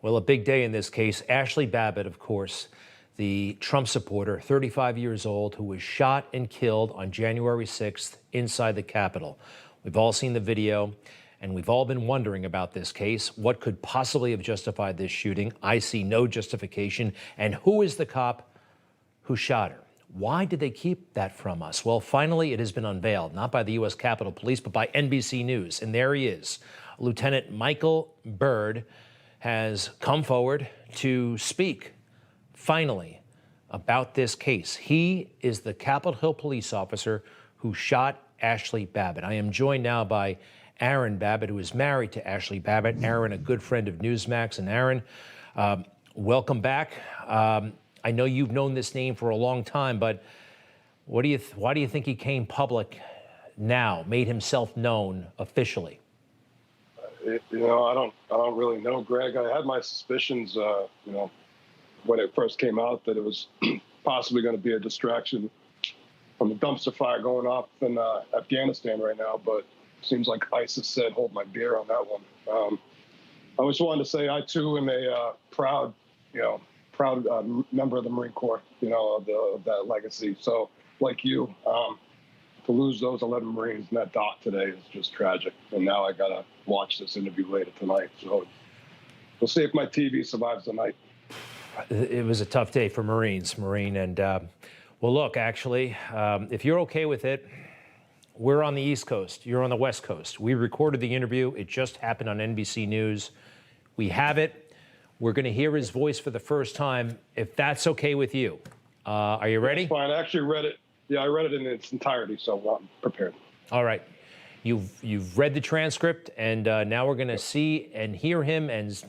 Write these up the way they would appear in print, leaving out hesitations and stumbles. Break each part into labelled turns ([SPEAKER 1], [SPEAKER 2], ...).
[SPEAKER 1] Well, a big day in this case. Ashli Babbitt, of course, the Trump supporter, 35 years old, who was shot and killed on January 6th inside the Capitol. We've all seen the video, and we've all been wondering about this case. What could possibly have justified this shooting? I see no justification. And who is the cop who shot her? Why did they keep that from us? Well, finally, it has been unveiled, not by the U.S. Capitol Police, but by NBC News. And there he is. Lieutenant Michael Byrd has come forward to speak, finally, about this case. He is the Capitol Hill police officer who shot Ashli Babbitt. I am joined now by Aaron Babbitt, who is married to Ashli Babbitt. Aaron, a good friend of Newsmax. And Aaron, welcome back. I know you've known this name for a long time, but why do you think he came public now, made himself known officially?
[SPEAKER 2] I don't really know, Greg. I had my suspicions, when it first came out that it was possibly going to be a distraction from the dumpster fire going off in Afghanistan right now. But it seems like ISIS said, hold my beer on that one. I just wanted to say I, too, am a proud member of the Marine Corps, of that legacy. So like you, to lose those 11 Marines in that dock today is just tragic. And now I got to watch this interview later tonight. So we'll see if my TV survives the night.
[SPEAKER 1] It was a tough day for Marines, and well, look, actually, if you're okay with it, we're on the East Coast. You're on the West Coast. We recorded the interview. It just happened on NBC News. We have it. We're going to hear his voice for the first time, if that's okay with you. Are you ready?
[SPEAKER 2] That's fine. I actually read it. Yeah, I read it in its entirety, so I'm prepared. All
[SPEAKER 1] right. You've read the transcript, and now we're going to see and hear him, and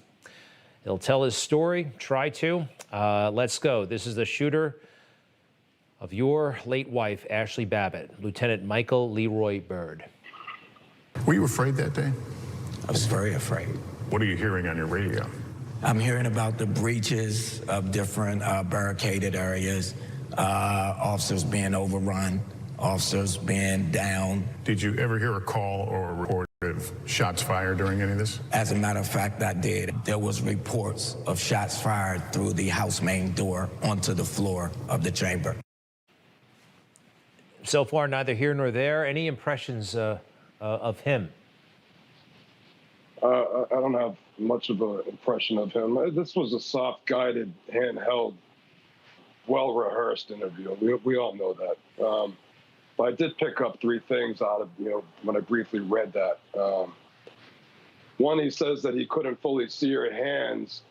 [SPEAKER 1] he'll tell his story. Try to. Let's go. This is the shooter of your late wife, Ashli Babbitt, Lieutenant Michael Leroy Byrd.
[SPEAKER 3] Were you afraid that day?
[SPEAKER 4] I was very afraid.
[SPEAKER 3] What are you hearing on your radio?
[SPEAKER 4] I'm hearing about the breaches of different barricaded areas, officers being overrun, officers being down.
[SPEAKER 3] Did you ever hear a call or a report of shots fired during any of this?
[SPEAKER 4] As a matter of fact, I did. There was reports of shots fired through the house main door onto the floor of the chamber.
[SPEAKER 1] So far, neither here nor there. Any impressions of him?
[SPEAKER 2] I don't have much of an impression of him. This was a soft, guided, handheld, well-rehearsed interview. We all know that. But I did pick up three things out of, when I briefly read that. One, he says that he couldn't fully see her hands,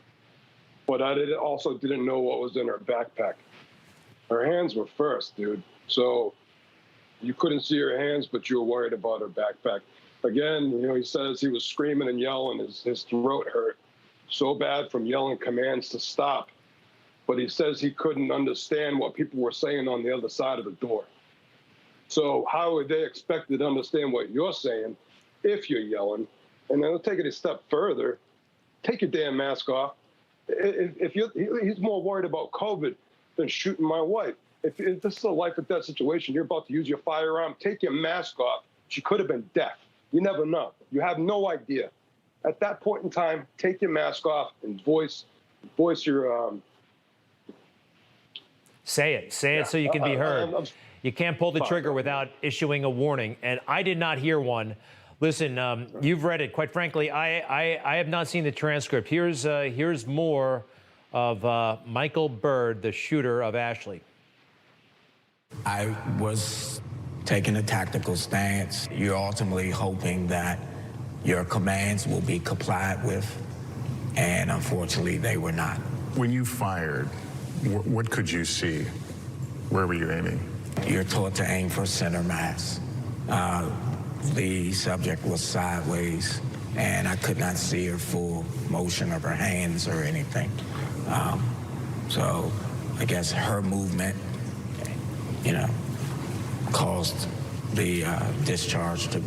[SPEAKER 2] but I also didn't know what was in her backpack. Her hands were first, dude. So you couldn't see her hands, but you were worried about her backpack. Again, he says he was screaming and yelling. His throat hurt so bad from yelling commands to stop. But he says he couldn't understand what people were saying on the other side of the door. So how would they expect to understand what you're saying if you're yelling? And then I'll take it a step further. Take your damn mask off. He's more worried about COVID than shooting my wife. If this is a life or death situation, you're about to use your firearm, take your mask off. She could have been deaf. You never know. You have no idea. At that point in time, take your mask off and voice your...
[SPEAKER 1] Say it so you can be heard. You can't pull the trigger without issuing a warning, and I did not hear one. Listen, you've read it. Quite frankly, I have not seen the transcript. Here's more of Michael Byrd, the shooter of Ashli.
[SPEAKER 4] I was taking a tactical stance. You're ultimately hoping that your commands will be complied with, and unfortunately, they were not.
[SPEAKER 3] When you fired, what could you see? Where were you aiming?
[SPEAKER 4] You're taught to aim for center mass. The subject was sideways, and I could not see her full motion of her hands or anything. So I guess her movement, caused the discharge to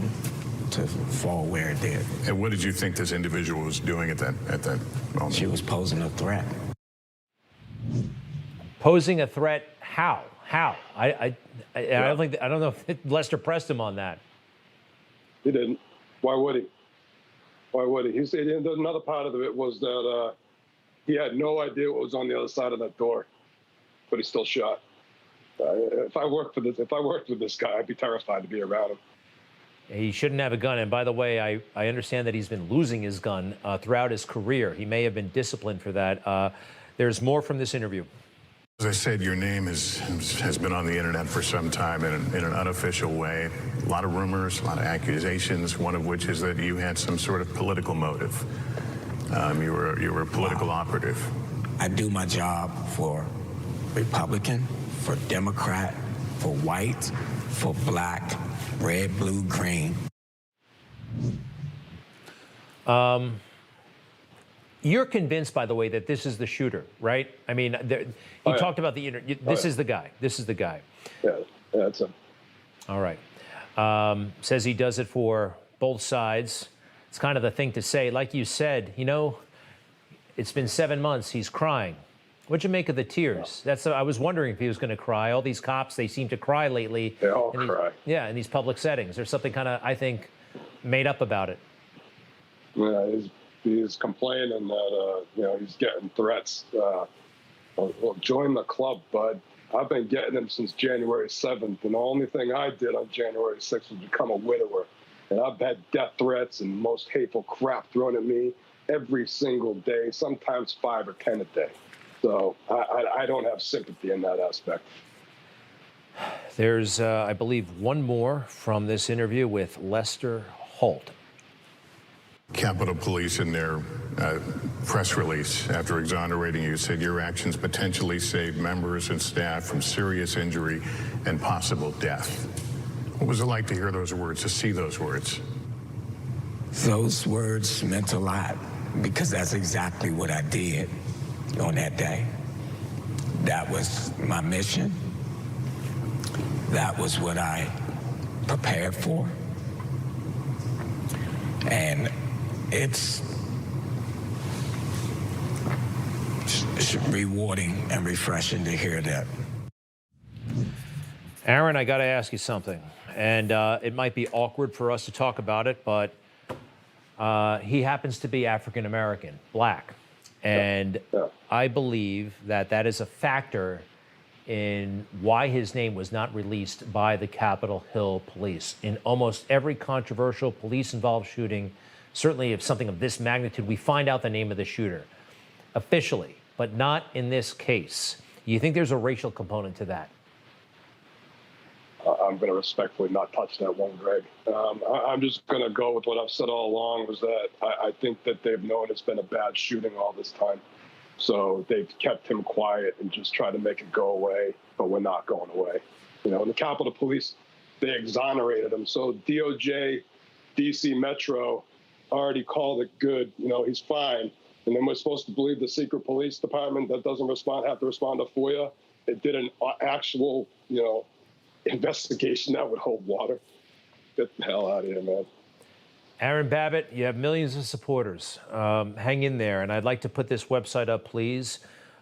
[SPEAKER 4] fall where it did.
[SPEAKER 3] And what did you think this individual was doing at that moment?
[SPEAKER 4] She was posing a threat.
[SPEAKER 1] Posing a threat? How? I don't know if Lester pressed him on that.
[SPEAKER 2] He didn't. Why would he? He said another part of it was that he had no idea what was on the other side of that door, but he still shot. If I worked with this guy, I'd be terrified to be around him.
[SPEAKER 1] He shouldn't have a gun. And by the way, I understand that he's been losing his gun throughout his career. He may have been disciplined for that. There's more from this interview.
[SPEAKER 3] As I said, your name has been on the internet for some time in an unofficial way. A lot of rumors, a lot of accusations, one of which is that you had some sort of political motive. You were a political operative.
[SPEAKER 4] I do my job for Republican, for Democrat, for white, for black, red, blue, green.
[SPEAKER 1] You're convinced, by the way, that this is the shooter, right? I mean, he talked about the internet. This is the guy. This is the guy.
[SPEAKER 2] Yeah, that's him.
[SPEAKER 1] All right. Says he does it for both sides. It's kind of the thing to say. Like you said, you know, it's been 7 months. He's crying. What'd you make of the tears? I was wondering if he was going to cry. All these cops, they seem to cry lately.
[SPEAKER 2] They all cry.
[SPEAKER 1] Yeah, in these public settings. There's something kind of, I think, made up about it.
[SPEAKER 2] Yeah, he's complaining that he's getting threats. Well, join the club, bud. I've been getting them since January 7th, and the only thing I did on January 6th was become a widower. And I've had death threats and most hateful crap thrown at me every single day, sometimes 5 or 10 a day. So I don't have sympathy in that aspect.
[SPEAKER 1] There's, I believe, one more from this interview with Lester Holt.
[SPEAKER 3] Capitol Police, in their press release after exonerating you, said your actions potentially saved members and staff from serious injury and possible death. What was it like to hear those words, to see those words?
[SPEAKER 4] Those words meant a lot because that's exactly what I did on that day. That was my mission. That was what I prepared for. And it's rewarding and refreshing to hear that.
[SPEAKER 1] Aaron, I got to ask you something, and it might be awkward for us to talk about it, but he happens to be African American, black, and I believe that that is a factor in why his name was not released by the Capitol Hill Police. In almost every controversial police-involved shooting, certainly if something of this magnitude, we find out the name of the shooter officially, but not in this case. You think there's a racial component to that?
[SPEAKER 2] I'm going to respectfully not touch that one, Greg. I'm just going to go with what I've said all along, was that I think that they've known it's been a bad shooting all this time. So they've kept him quiet and just tried to make it go away, but we're not going away. You know, and the Capitol Police, they exonerated him. So DOJ, DC Metro already called it good. You know, he's fine. And then we're supposed to believe the secret police department that doesn't have to respond to FOIA. It did an actual, investigation that would hold water. Get the hell out of here, man.
[SPEAKER 1] Aaron Babbitt, you have millions of supporters. Hang in there. And I'd like to put this website up, please.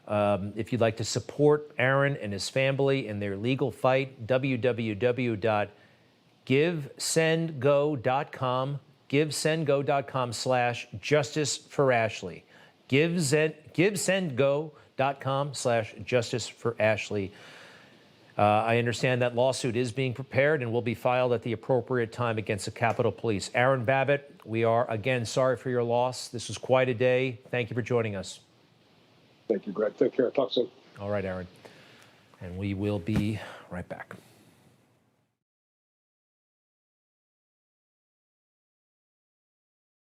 [SPEAKER 1] If you'd like to support Aaron and his family in their legal fight, www.givesendgo.com, givesendgo.com/justice for Ashley. Givesendgo.com/justice for Ashley. I understand that lawsuit is being prepared and will be filed at the appropriate time against the Capitol Police. Aaron Babbitt, we are again sorry for your loss. This was quite a day. Thank you for joining us.
[SPEAKER 2] Thank you, Greg. Take care. Talk soon.
[SPEAKER 1] All right, Aaron. And we will be right back.